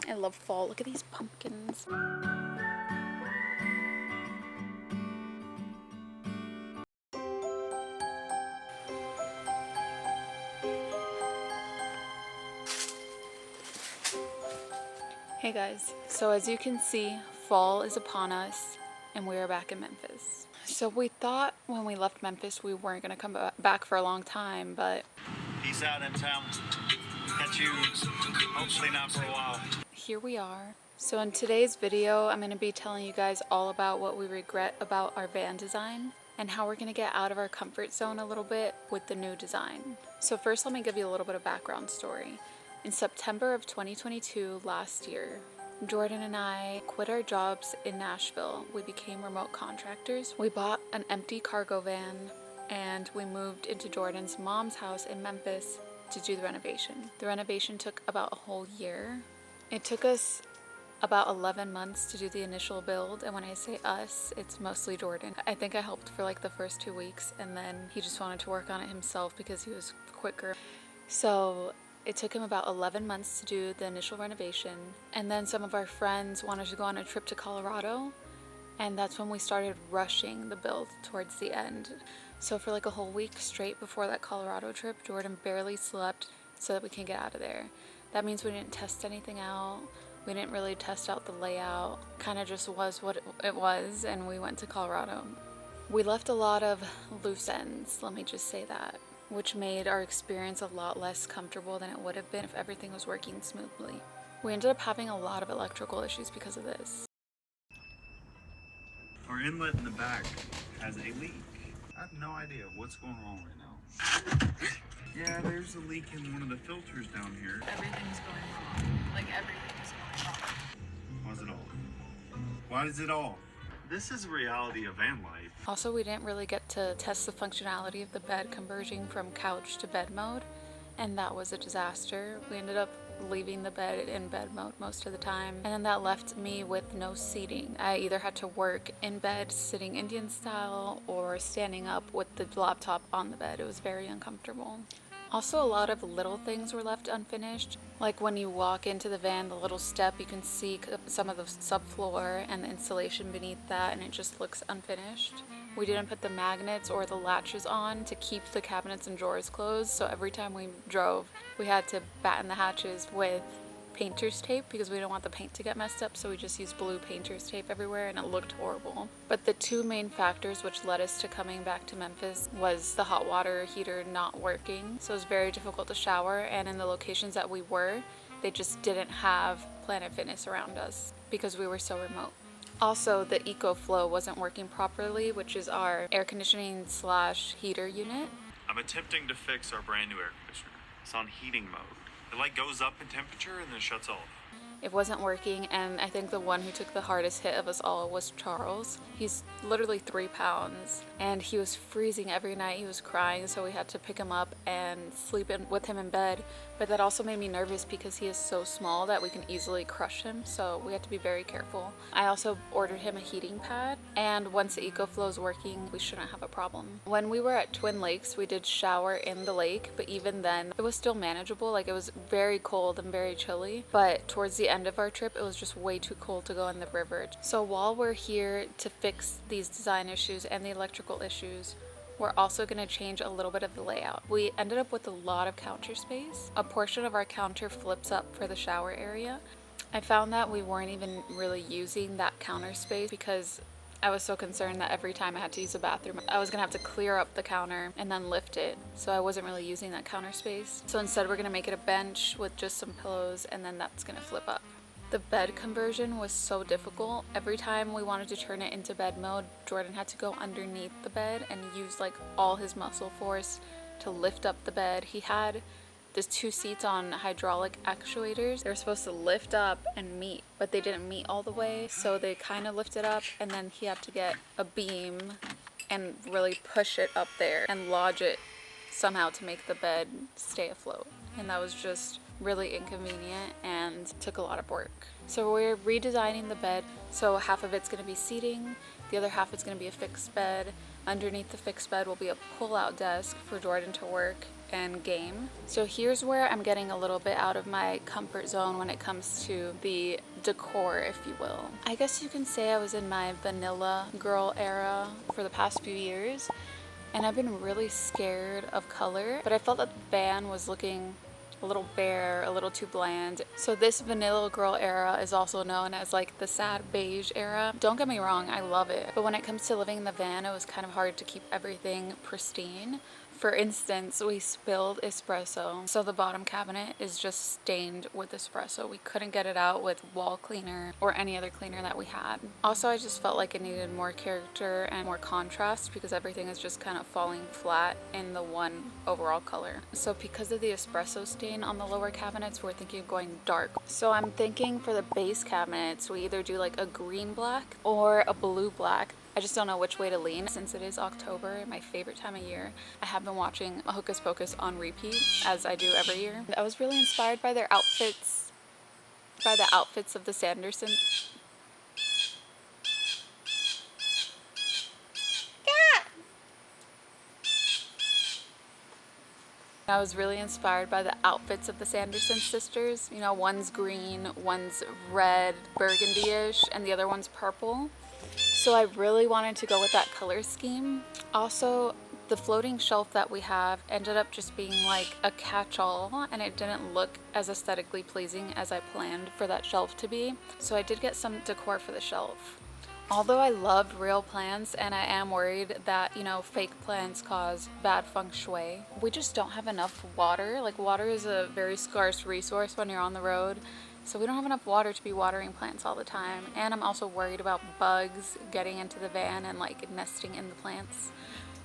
I love fall. Look at these pumpkins. Hey guys, so as you can see, fall is upon us and we are back in Memphis. So we thought when we left Memphis we weren't going to come back for a long time, but peace out in town. Catch you hopefully not for a while. Here we are. So in today's video, I'm going to be telling you guys all about what we regret about our van design and how we're going to get out of our comfort zone a little bit with the new design. So first, let me give you a little bit of background story. In September of 2022, last year, Jordan and I quit our jobs in Nashville. We became remote contractors. We bought an empty cargo van and we moved into Jordan's mom's house in Memphis to do the renovation. The renovation took about a whole year. It took us about 11 months to do the initial build, and when I say us, it's mostly Jordan. I think I helped for like the first 2 weeks, and then he just wanted to work on it himself because he was quicker. So it took him about 11 months to do the initial renovation, and then some of our friends wanted to go on a trip to Colorado, and that's when we started rushing the build towards the end. So for like a whole week straight before that Colorado trip, Jordan barely slept so that we can get out of there. That means we didn't test anything out. We didn't really test out the layout. Kind of just was what it was, and we went to Colorado. We left a lot of loose ends, let me just say that, which made our experience a lot less comfortable than it would have been if everything was working smoothly. We ended up having a lot of electrical issues because of this. Our inlet in the back has a leak. I have no idea what's going on right now. Yeah, there's a leak in one of the filters down here. Everything's going wrong. Like everything is going wrong. Why's it all? Why is it all? This is the reality of van life. Also, we didn't really get to test the functionality of the bed conversion from couch to bed mode, and that was a disaster. We ended up leaving the bed in bed mode most of the time, and then that left me with no seating. I either had to work in bed sitting Indian style or standing up with the laptop on the bed. It was very uncomfortable. Also, a lot of little things were left unfinished. Like when you walk into the van, the little step, you can see some of the subfloor and the insulation beneath that, and it just looks unfinished. We didn't put the magnets or the latches on to keep the cabinets and drawers closed, so every time we drove, we had to batten the hatches with painter's tape because we didn't want the paint to get messed up, so we just used blue painter's tape everywhere, and it looked horrible. But the two main factors which led us to coming back to Memphis was the hot water heater not working, so it was very difficult to shower, and in the locations that we were, they just didn't have Planet Fitness around us because we were so remote. Also, the EcoFlow wasn't working properly, which is our air conditioning / heater unit. I'm attempting to fix our brand new air conditioner. It's on heating mode. It like goes up in temperature and then shuts off. It wasn't working, and I think the one who took the hardest hit of us all was Charles. He's literally 3 pounds, and he was freezing every night. He was crying, so we had to pick him up and sleep with him in bed. But that also made me nervous because he is so small that we can easily crush him, so we had to be very careful. I also ordered him a heating pad, and once the EcoFlow is working, we shouldn't have a problem. When we were at Twin Lakes, we did shower in the lake, but even then, it was still manageable. Like, it was very cold and very chilly, but towards the end of our trip, it was just way too cold to go in the river. So while we're here to fix these design issues and the electrical issues, we're also going to change a little bit of the layout. We ended up with a lot of counter space. A portion of our counter flips up for the shower area. I found that we weren't even really using that counter space because I was so concerned that every time I had to use the bathroom, I was gonna have to clear up the counter and then lift it. So I wasn't really using that counter space. So instead, we're gonna make it a bench with just some pillows, and then that's gonna flip up. The bed conversion was so difficult. Every time we wanted to turn it into bed mode, Jordan had to go underneath the bed and use like all his muscle force to lift up the bed. He had these 2 seats on hydraulic actuators. They were supposed to lift up and meet, but they didn't meet all the way, so they kind of lifted up, and then he had to get a beam and really push it up there and lodge it somehow to make the bed stay afloat. And that was just really inconvenient and took a lot of work. So we're redesigning the bed, so half of it's going to be seating, the other half is going to be a fixed bed. Underneath the fixed bed will be a pull-out desk for Jordan to work, and game. So here's where I'm getting a little bit out of my comfort zone when it comes to the decor, if you will. I guess you can say I was in my vanilla girl era for the past few years, and I've been really scared of color, but I felt that the van was looking a little bare, a little too bland. So this vanilla girl era is also known as like the sad beige era. Don't get me wrong, I love it. But when it comes to living in the van, it was kind of hard to keep everything pristine. For instance, we spilled espresso, so the bottom cabinet is just stained with espresso. We couldn't get it out with wall cleaner or any other cleaner that we had. Also, I just felt like it needed more character and more contrast because everything is just kind of falling flat in the one overall color. So because of the espresso stain on the lower cabinets, we're thinking of going dark. So I'm thinking for the base cabinets, we either do like a green black or a blue black. I just don't know which way to lean. Since it is October, my favorite time of year, I have been watching Hocus Pocus on repeat, as I do every year. I was really inspired by their outfits, by the outfits of the Sanderson. I was really inspired by the outfits of the Sanderson sisters. You know, one's green, one's red, burgundy-ish, and the other one's purple. So I really wanted to go with that color scheme. Also, the floating shelf that we have ended up just being like a catch-all, and it didn't look as aesthetically pleasing as I planned for that shelf to be. So I did get some decor for the shelf. Although I love real plants and I am worried that, you know, fake plants cause bad feng shui, we just don't have enough water. Like, water is a very scarce resource when you're on the road. So we don't have enough water to be watering plants all the time. And I'm also worried about bugs getting into the van and like nesting in the plants.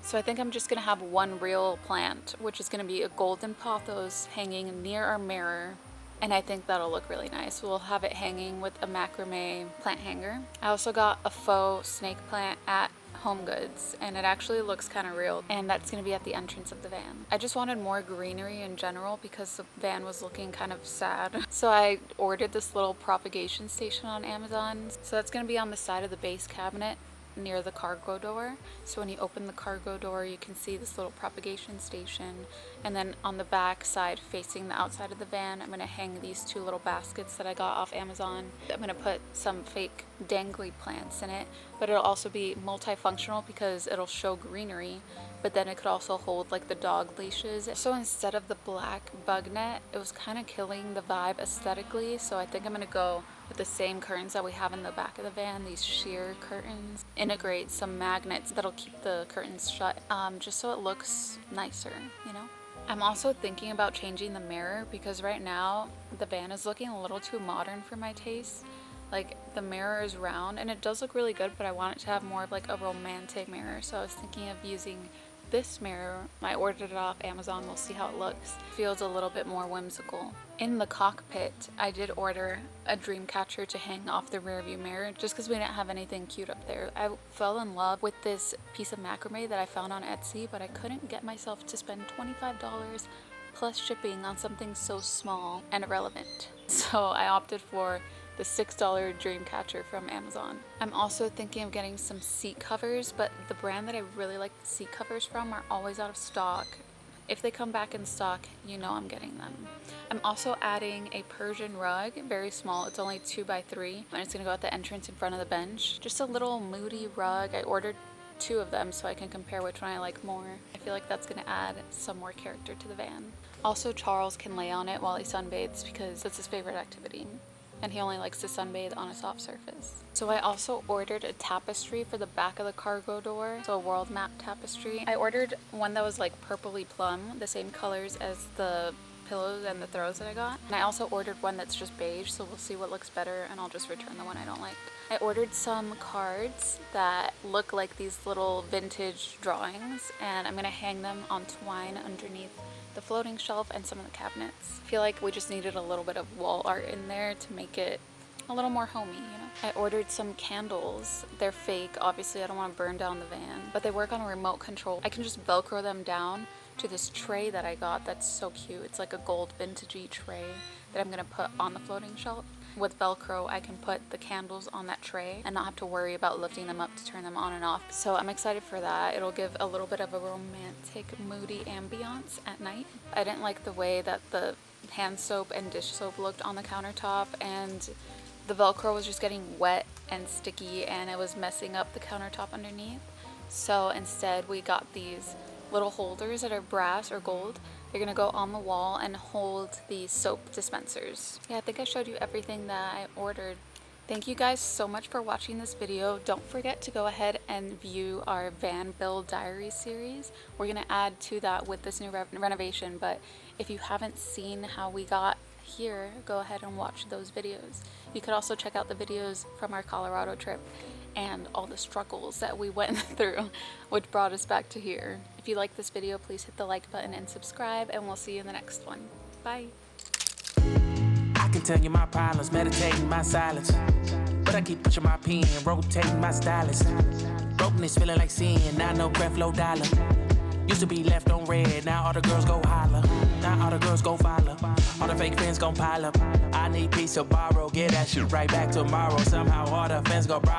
So I think I'm just gonna have one real plant, which is gonna be a golden pothos hanging near our mirror. And I think that'll look really nice. We'll have it hanging with a macrame plant hanger. I also got a faux snake plant at Home Goods, and it actually looks kind of real, and that's going to be at the entrance of the van. I just wanted more greenery in general because the van was looking kind of sad. So I ordered this little propagation station on Amazon. So that's going to be on the side of the base cabinet near the cargo door. So when you open the cargo door, you can see this little propagation station, and then on the back side facing the outside of the van, I'm going to hang these two little baskets that I got off Amazon. I'm going to put some fake dangly plants in it, but it'll also be multifunctional because it'll show greenery, but then it could also hold like the dog leashes. So instead of the black bug net, it was kind of killing the vibe aesthetically, so I think I'm going to go with the same curtains that we have in the back of the van, these sheer curtains. Integrate some magnets that'll keep the curtains shut, just so it looks nicer, you know? I'm also thinking about changing the mirror because right now the van is looking a little too modern for my taste. Like, the mirror is round and it does look really good, but I want it to have more of like a romantic mirror. So I was thinking of using this mirror. I ordered it off Amazon. We'll see how it looks. Feels a little bit more whimsical. In the cockpit, I did order a dream catcher to hang off the rear view mirror just because we didn't have anything cute up there. I fell in love with this piece of macrame that I found on Etsy, but I couldn't get myself to spend $25 plus shipping on something so small and irrelevant. So I opted for the $6 dream catcher from Amazon. I'm also thinking of getting some seat covers, but the brand that I really like the seat covers from are always out of stock. If they come back in stock, you know I'm getting them. I'm also adding a Persian rug, very small. It's only 2x3, and it's gonna go at the entrance in front of the bench. Just a little moody rug. I ordered 2 of them so I can compare which one I like more. I feel like that's gonna add some more character to the van. Also, Charles can lay on it while he sunbathes because that's his favorite activity, and he only likes to sunbathe on a soft surface. So I also ordered a tapestry for the back of the cargo door, so a world map tapestry. I ordered one that was like purpley plum, the same colors as the pillows and the throws that I got. And I also ordered one that's just beige, so we'll see what looks better and I'll just return the one I don't like. I ordered some cards that look like these little vintage drawings, and I'm gonna hang them on twine underneath the floating shelf and some of the cabinets. I feel like we just needed a little bit of wall art in there to make it a little more homey, you know? I ordered some candles. They're fake. Obviously, I don't want to burn down the van, but they work on a remote control. I can just Velcro them down to this tray that I got that's so cute. It's like a gold vintagey tray that I'm gonna put on the floating shelf. With Velcro, I can put the candles on that tray and not have to worry about lifting them up to turn them on and off. So I'm excited for that. It'll give a little bit of a romantic, moody ambiance at night. I didn't like the way that the hand soap and dish soap looked on the countertop, and the Velcro was just getting wet and sticky and it was messing up the countertop underneath. So instead we got these little holders that are brass or gold. They're gonna go on the wall and hold the soap dispensers. Yeah, I think I showed you everything that I ordered. Thank you guys so much for watching this video. Don't forget to go ahead and view our van build diary series. We're gonna add to that with this new renovation, but if you haven't seen how we got here, go ahead and watch those videos. You could also check out the videos from our Colorado trip and all the struggles that we went through, which brought us back to here. If you like this video, please hit the like button and subscribe, and we'll see you in the next one. Bye. I can tell you my problems, meditating my silence, but I keep pushing my pen, rotating my stylus. Brokenness feeling like sin, now no breath, low dollar. Used to be left on red, now all the girls go holler. Now all the girls go follow. All the fake friends gon' pile up. I need peace to borrow, get that shit right back tomorrow. Somehow all the fans go bravo.